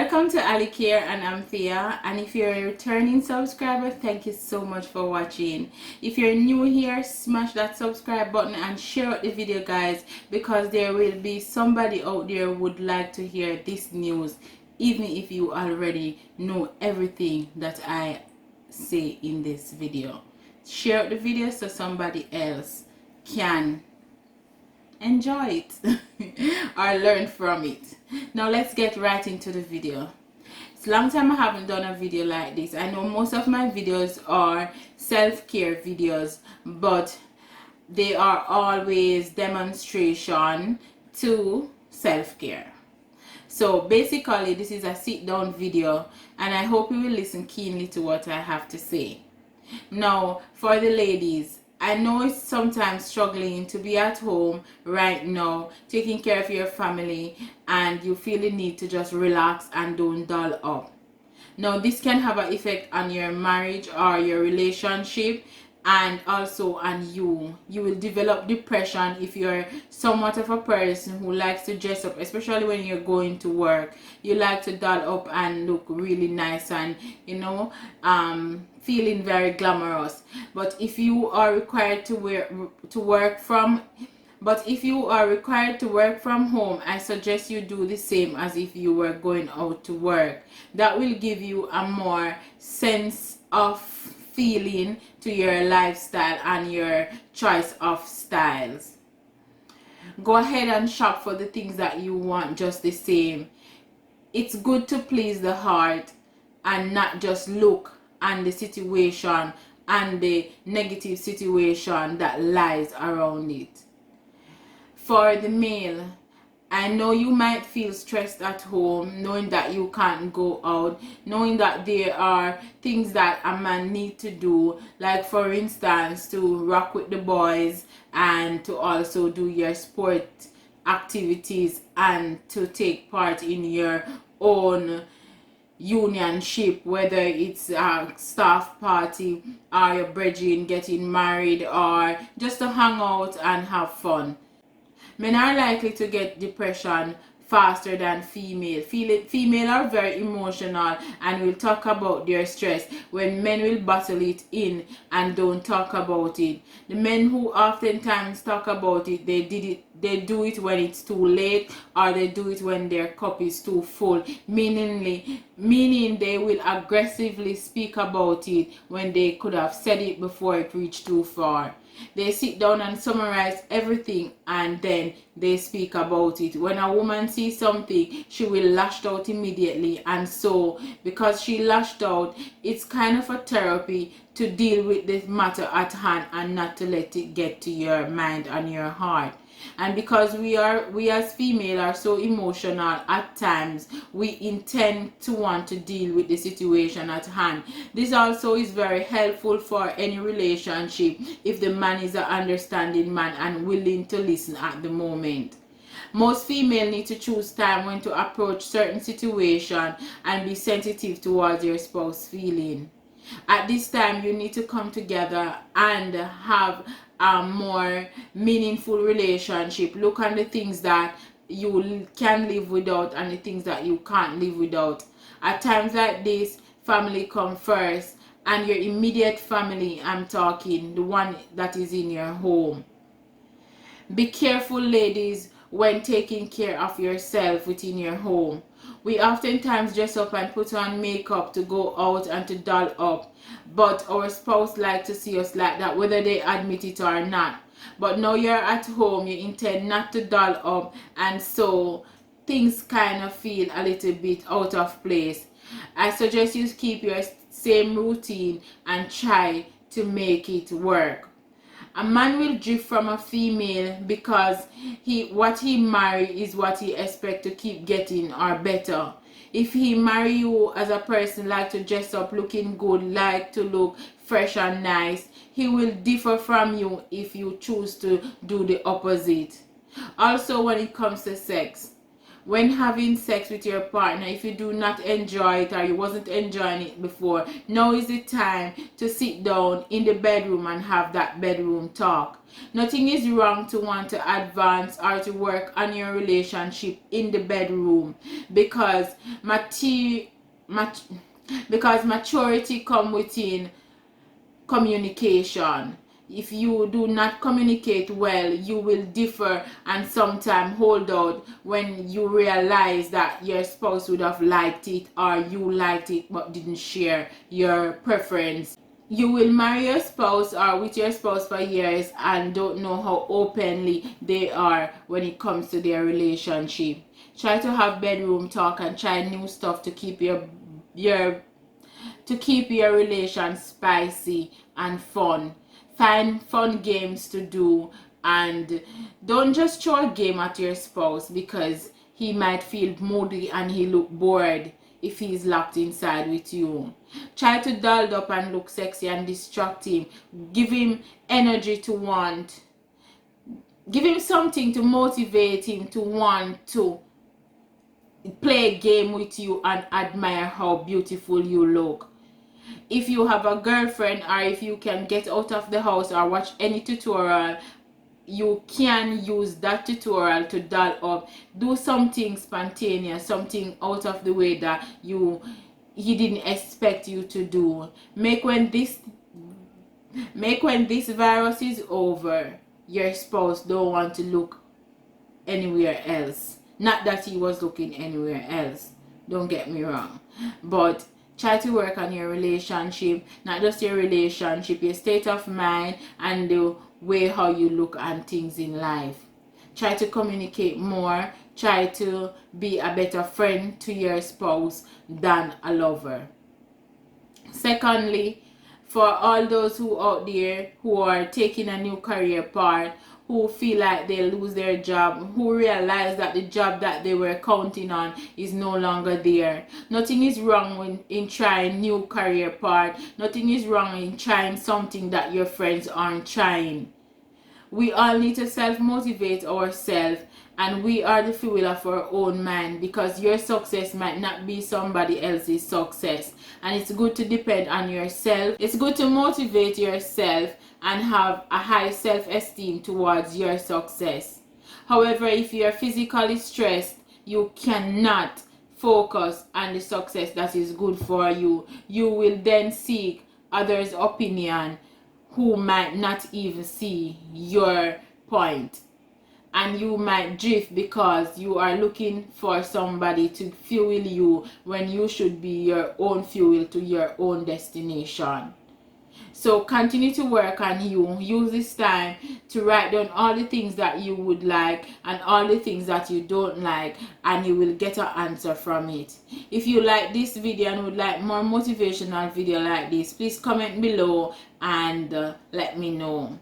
Welcome to Alikare and I'm THEA, and if you're a returning subscriber, thank you so much for watching. If you're new here, smash that subscribe button and share out the video, guys, because there will be somebody out there who would like to hear this news, even if you already know everything that I say in this video. Share out the video so somebody else can enjoy it or learn from it. Now let's get right into the video. It's a long time I haven't done a video like this. I know most of my videos are self-care videos, but they are always demonstration to self-care. So basically this is a sit down video, and I hope you will listen keenly to what I have to say. Now for the ladies, I know it's sometimes struggling to be at home right now, taking care of your family, and you feel the need to just relax and don't dull up. Now this can have an effect on your marriage or your relationship, and also on you. You will develop depression if you're somewhat of a person who likes to dress up, especially when you're going to work. You like to doll up and look really nice and feeling very glamorous. But if you are required to work from home, I suggest you do the same as if you were going out to work. That will give you a more sense of feeling to your lifestyle and your choice of styles. Go ahead and shop for the things that you want just the same. It's good to please the heart and not just look and the situation and the negative situation that lies around it. For the male, I know you might feel stressed at home, knowing that you can't go out, knowing that there are things that a man needs to do, like for instance to rock with the boys and to also do your sport activities and to take part in your own unionship, whether it's a staff party or your brethren getting married or just to hang out and have fun. Men are likely to get depression faster than female. Female are very emotional and will talk about their stress, when men will bottle it in and don't talk about it. The men who oftentimes talk about it, they do it when it's too late, or they do it when their cup is too full, meaning they will aggressively speak about it when they could have said it before it reached too far. They sit down and summarize everything and then they speak about it. When a woman sees something, she will lash out immediately, and so because she lashed out, it's kind of a therapy to deal with this matter at hand and not to let it get to your mind and your heart. And because we as female are so emotional at times, we intend to want to deal with the situation at hand. This also is very helpful for any relationship if the man is an understanding man and willing to listen at the moment. Most females need to choose time when to approach certain situation and be sensitive towards your spouse feeling. At this time, you need to come together and have a more meaningful relationship. Look at the things that you can live without and the things that you can't live without. At times like this, family come first, and your immediate family, I'm talking the one that is in your home. Be careful, ladies, when taking care of yourself within your home. We oftentimes dress up and put on makeup to go out and to doll up, but our spouse like to see us like that, whether they admit it or not. But now you're at home, you intend not to doll up, and so things kind of feel a little bit out of place. I suggest you keep your same routine and try to make it work. A man will drift from a female because what he marry is what he expect to keep getting or better. If he marry you as a person like to dress up looking good, like to look fresh and nice, he will differ from you if you choose to do the opposite. Also, when it comes to sex, when having sex with your partner, if you do not enjoy it or you wasn't enjoying it before, now is the time to sit down in the bedroom and have that bedroom talk. Nothing is wrong to want to advance or to work on your relationship in the bedroom, because because maturity comes within communication. If you do not communicate well, you will differ and sometimes hold out when you realize that your spouse would have liked it or you liked it but didn't share your preference. You will marry your spouse or with your spouse for years and don't know how openly they are when it comes to their relationship. Try to have bedroom talk and try new stuff to keep your relation spicy and fun. Find fun games to do, and don't just throw a game at your spouse, because he might feel moody and he look bored if he's locked inside with you. Try to doll up and look sexy and distract him. Give him energy to want. Give him something to motivate him to want to play a game with you and admire how beautiful you look. If you have a girlfriend, or if you can get out of the house or watch any tutorial, you can use that tutorial to doll up. Do something spontaneous, something out of the way that he didn't expect you to do. Make when this virus is over, your spouse don't want to look anywhere else. Not that he was looking anywhere else, don't get me wrong, but try to work on your relationship, not just your relationship, your state of mind and the way how you look at things in life. Try to communicate more. Try to be a better friend to your spouse than a lover. Secondly, for all those who out there who are taking a new career path, who feel like they lose their job, who realize that the job that they were counting on is no longer there. Nothing is wrong in trying new career path. Nothing is wrong in trying something that your friends aren't trying. We all need to self-motivate ourselves, and we are the fuel of our own mind, because your success might not be somebody else's success, and it's good to depend on yourself. It's good to motivate yourself and have a high self-esteem towards your success. However, if you are physically stressed, you cannot focus on the success that is good for you. You will then seek others' opinion who might not even see your point, and you might drift because you are looking for somebody to fuel you when you should be your own fuel to your own destination. So continue to work on you. Use this time to write down all the things that you would like and all the things that you don't like, and you will get an answer from it. If you like this video and would like more motivational video like this, please comment below and let me know.